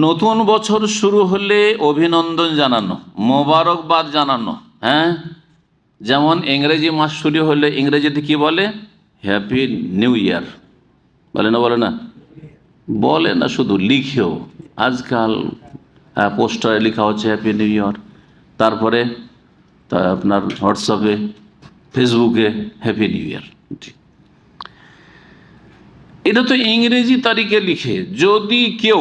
নতুন বছর শুরু হলে অভিনন্দন জানানো, মোবারকবাদ জানানো। হ্যাঁ, যেমন ইংরেজি মাস শুরু হলে ইংরেজিতে কি বলে? Happy new year. বলে না? বলে না? বলে না, শুধু লিখেও আজকাল পোস্টারে লেখা হচ্ছে হ্যাপি নিউ ইয়ার। তারপরে আপনার হোয়াটসঅ্যাপে, ফেসবুকে হ্যাপি নিউ ইয়ার। এটা তো ইংরেজি তারিখে লিখে। যদি কেউ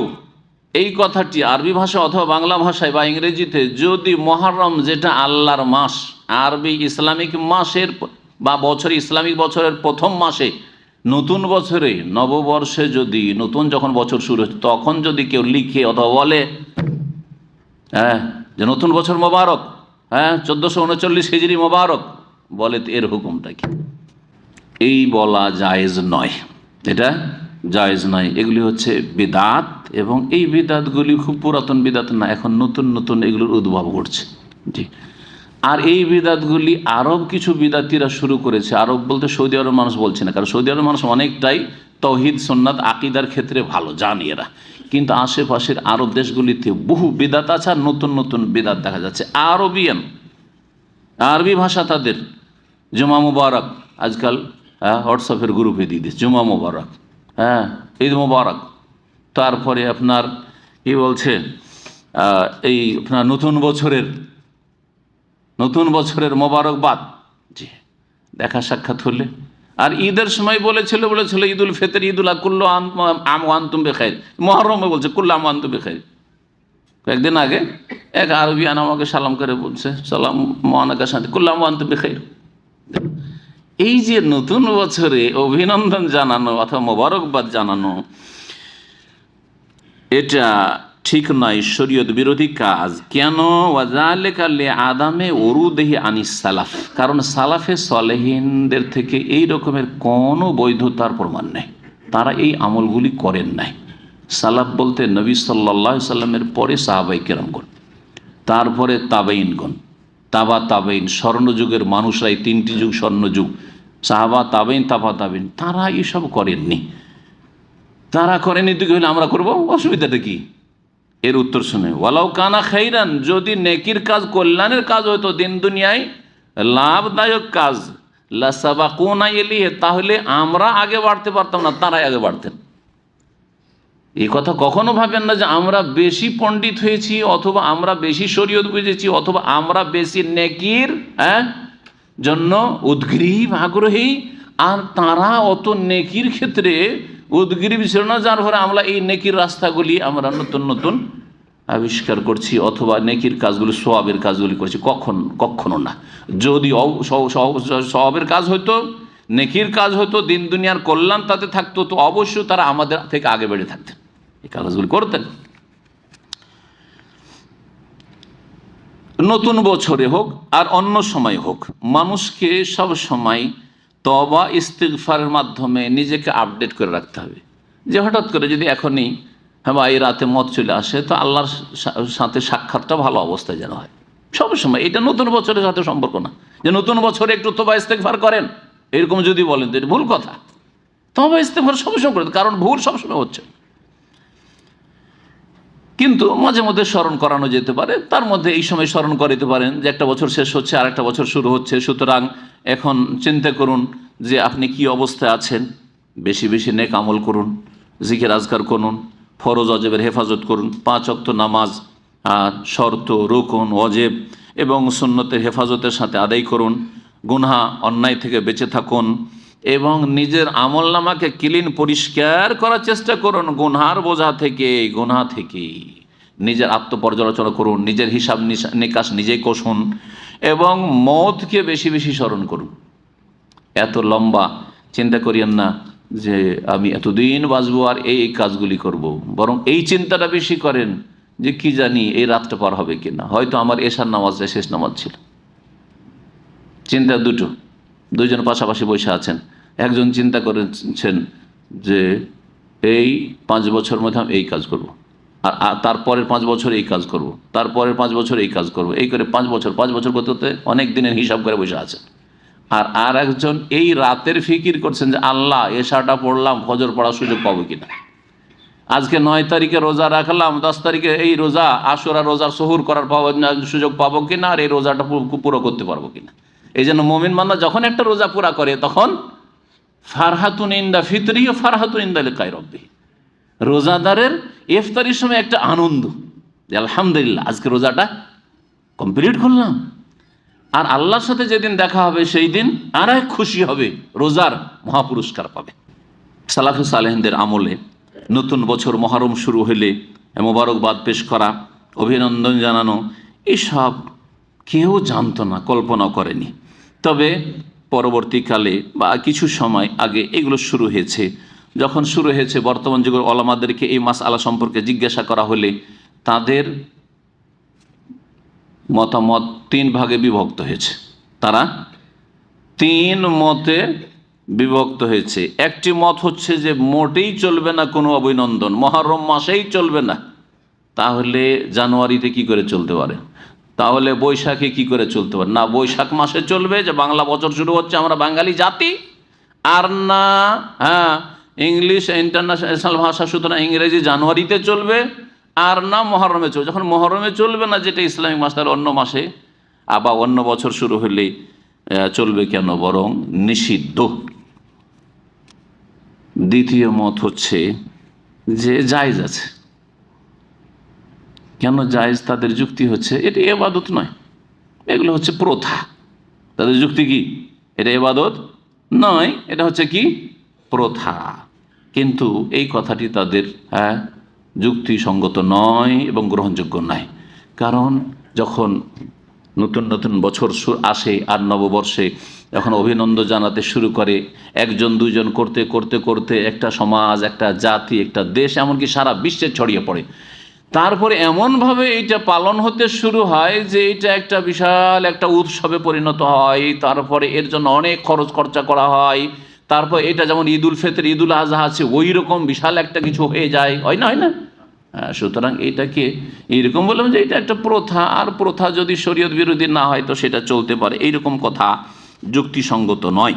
এই কথাটি আরবি ভাষা অথবা বাংলা ভাষায় বা ইংরেজিতে যদি মহররম, যেটা আল্লাহর মাস, আরবি ইসলামিক মাসের বা বছর, ইসলামিক বছরের প্রথম মাসে, নতুন বছরে, নববর্ষে, যদি নতুন যখন বছর শুরু হচ্ছে তখন যদি কেউ লিখে অথবা বলে হ্যাঁ যে নতুন বছর মোবারক, 1439 হিজরি মোবারক, বলে তো এর হুকুমটা কি? এই বলা জায়েজ নয়, এটা জায়েজ নয়। এগুলি হচ্ছে বিদাত, এবং এই বিদাতগুলি খুব পুরাতন বিদাত না, এখন নতুন নতুন এগুলোর উদ্ভব ঘটছে। জি। আর এই বিদাতগুলি আরব কিছু বিদাতিরা শুরু করেছে। আরব বলতে সৌদি আরব মানুষ বলছে না, কারণ সৌদি আরব মানুষ অনেকটাই তৌহিদ সুন্নাত আকিদার ক্ষেত্রে ভালো জানি এরা, কিন্তু আশেপাশের আরব দেশগুলিতে বহু বিদাত আছে, আর নতুন নতুন বিদাত দেখা যাচ্ছে। আরবিয়ান, আরবি ভাষা তাদের। জুমা মুবারক আজকাল হোয়াটসঅ্যাপের গ্রুপে দিয়ে দিচ্ছে জুমা মুবারক, ঈদ মুবারক। তারপরে আপনার কি বলছে, এই আপনার নতুন বছরের মোবারকবাদ। জি, দেখা সাক্ষাৎ হলে। আর ঈদের সময় বলেছিল ঈদুল ফিতর, ঈদুল কুল্লু আম আনতুম বিখাইর। মুহররমে বলছে কুল্লু আম আনতুম বিখাইর। কয়েকদিন আগে এক আরবিয়ান আমাকে সালাম করে বলছে, সালাম মোয়ানাকার সাথে কুল্লু আম আনতুম বিখাইর। এই যে নতুন বছরে অভিনন্দন জানানো অথবা মোবারকবাদ জানানো, এটা ঠিক নয়, শরীয়ত বিরোধী কাজ। কেন? ওয়াজালিকা লিআদামে উরুদিহি আনিস সালাফ, কারণ সালাফে সালেহিনদের থেকে এই রকমের কোনো বৈধতার প্রমাণ নেই, তারা এই আমলগুলি করেন নাই। সালাফ বলতে নবী সাল্লাল্লাহু আলাইহি সাল্লামের পরে সাহাবায়ে কেরামগণ, তারপরে তাবেইনগণ, তাবেইন, স্বর্ণযুগের মানুষরাই, তিনটি যুগ স্বর্ণযুগ, সাহাবা, তাবেইন, তাবেইন, তারা এসব করেননি। তারা করেনি তো কি হলে আমরা করবো? অসুবিধাটা কি? এর উত্তর শুনে, ওয়ালাউ কানা খাইরান, যদি নেকির কাজ, কল্যাণের কাজ হয়তো, দিন দুনিয়ায় লাভদায়ক কাজ, লাসাবাকুনা ইলাইহি, তাহলে আমরা আগে বাড়তে পারতাম না, তারাই আগে বাড়তেন। এই কথা কখনো ভাবেন না যে আমরা বেশি পণ্ডিত হয়েছি, অথবা আমরা বেশি শরীয়ত বুঝেছি, অথবা আমরা বেশি নেকির জন্য উদ্গ্রীব, আগ্রহী, আর তারা অত নেকির ক্ষেত্রে উদ্গ্রীব ছিল না, যার ফলে আমরা এই নেকির রাস্তাগুলি আমরা নতুন নতুন আবিষ্কার করছি, অথবা নেকির কাজগুলি, সওয়াবের কাজগুলি করছি। কখনো না। যদি সওয়াবের কাজ হইতো, নেকির কাজ হতো, দিন দুনিয়ার কল্যাণ তাতে থাকতো, তো অবশ্যই তারা আমাদের থেকে আগে বেড়ে থাকতেন, এই কাজগুলি করতেন। নতুন বছরে হোক আর অন্য সময় হোক, মানুষকে সব সময় তওবা ইস্তিগফারের মাধ্যমে নিজেকে আপডেট করে রাখতে হবে। যে হঠাৎ করে যদি এখনই এই রাতে মত চলে আসে, তো আল্লাহর সাথে সাক্ষাৎটা ভালো অবস্থায় যেন হয় সবসময়। এটা নতুন বছরের সাথে সম্পর্ক না যে নতুন বছরে একটু তওবা ইস্তিগফার করেন, এরকম যদি বলেন তো এটা ভুল কথা। তওবা ইস্তিগফার সবসময় করেন, কারণ ভুল সবসময় হচ্ছে, কিন্তু মাঝে মধ্যে স্মরণ করানো যেতে পারে। তার মধ্যে এই সময় স্মরণ করাতে পারেন যে একটা বছর শেষ হচ্ছে, আর একটা বছর শুরু হচ্ছে, সুতরাং এখন চিন্তা করুন যে আপনি কি অবস্থায় আছেন। বেশি বেশি নেক আমল করুন, জিকির আজকার করুন, ফরজ অজেবের হেফাজত করুন, 5 ওয়াক্ত নামাজ আর শর্ত, রুকুন, ওয়াজিব এবং সুন্নতের হেফাজতের সাথে আদায় করুন। গুনাহ, অন্যায় থেকে বেঁচে থাকুন, এবং নিজের আমলনামাকে ক্লিন, পরিষ্কার করার চেষ্টা করুন গুনহার বোঝা থেকে, গুনাহ থেকে। নিজের আত্মপর্যালোচনা করুন, নিজের হিসাব নিকাশ নিজেই কষুন, এবং মওতকে বেশি বেশি স্মরণ করুন। এত লম্বা চিন্তা করিয়েন না যে আমি এতদিন বাঁচবো আর এই কাজগুলি করব, বরং এই চিন্তাটা বেশি করেন যে কি জানি এই রাতটা পার হবে কিনা, হয়তো আমার এশার নামাজটা শেষ নামাজ ছিল। চিন্তা দুজন পাশাপাশি বসে আছেন, একজন চিন্তা করেছেন যে এই 5 বছর মধ্যে আমি এই কাজ করব, আর তারপরের 5 বছর এই কাজ করব, তারপরের 5 বছর এই কাজ করব, এই করে 5 বছর করতে করতে অনেক দিনের হিসাব করে বসে আছেন। আর একজন এই রাতের ফিকির করছেন যে আল্লাহ এশাটা পড়লাম, ফজর পড়ার সুযোগ পাবো কিনা, আজকে 9 তারিখে রোজা রাখলাম, 10 তারিখে এই রোজা আশুরা রোজার সহুর করার সুযোগ পাবো কিনা, আর এই রোজাটা পুরো করতে পারবো কিনা। এই জন্য মুমিন বান্দা যখন একটা রোজা পুরা করে তখন ফারহাতুন ইনদা ফিতরি ও ফারহাতুন ইনদা লিকাই রব্বিহি, রোজাদারের ইফতারির সময় একটা আনন্দ যে আলহামদুলিল্লাহ আজকে রোজাটা কমপ্লিট করলাম, আর আল্লাহর সাথে যেদিন দেখা হবে সেই দিন আর এক খুশি হবে, রোজার মহাপুরস্কার পাবে। সালাফে সালেহিনদের আমলে নতুন বছর মহরম শুরু হলে মোবারকবাদ পেশ করা, অভিনন্দন জানানো, এসব কেউ জানতো না, কল্পনা করেনি। তবে পরবর্তীকালে বা কিছু সময় আগে এগুলো শুরু হয়েছে। যখন শুরু হয়েছে বর্তমান যুগের ওলামাদেরকে এই মাসআলা সম্পর্কে জিজ্ঞাসা করা হলে তাদের মতামত 3 ভাগে বিভক্ত হয়েছে। তারা 3 মতে বিভক্ত হয়েছে। একটি মত হচ্ছে যে মোটেই চলবে না কোনো অভিনন্দন, মহরম মাসেই চলবে না। তাহলে জানুয়ারিতে কি করে চলতে পারে? তাহলে বৈশাখে কি করে চলতে পারে? না বৈশাখ মাসে চলবে, যে বাংলা বছর শুরু হচ্ছে, আমরা বাঙালি জাতি, আর না ইংলিশ ইন্টারন্যাশনাল ভাষা, সুতরাং ইংরেজি জানুয়ারিতে চলবে, আর না মহরমে চলবে। যখন মহরমে চলবে না, যেটা ইসলামিক মাস, তাহলে অন্য মাসে আবার অন্য বছর শুরু হলে চলবে কেন, বরং নিষিদ্ধ। দ্বিতীয় মত হচ্ছে যে জায়েজ আছে। কেন জায়েজ? তাদের যুক্তি হচ্ছে এটা ইবাদত নয়, এগুলো হচ্ছে প্রথা। তাদের যুক্তি কি? এটা ইবাদত নয়, এটা হচ্ছে কি প্রথা। কিন্তু এই কথাটি তাদের যুক্তিসঙ্গত নয় এবং গ্রহণযোগ্য নয়। কারণ যখন নতুন নতুন বছর আসে আর নববর্ষে যখন অভিনন্দন জানাতে শুরু করে, 1জন 2জন করতে করতে করতে একটা সমাজ, একটা জাতি, একটা দেশ, এমনকি সারা বিশ্বে ছড়িয়ে পড়ে। তারপরে এমনভাবে এইটা পালন হতে শুরু হয় যে এটা একটা বিশাল একটা উৎসবে পরিণত হয়। তারপরে এর জন্য অনেক খরচা করা হয়। তারপর এটা যেমন ঈদ উল ফিতর, ঈদ উল আজহা আছে, ওই রকম বিশাল একটা কিছু হয়ে যায়, হয় না? সুতরাং এইটাকে এইরকম বললাম যে এটা একটা প্রথা, আর প্রথা যদি শরীয়ত বিরোধী না হয় তো সেটা চলতে পারে, এইরকম কথা যুক্তিসঙ্গত নয়।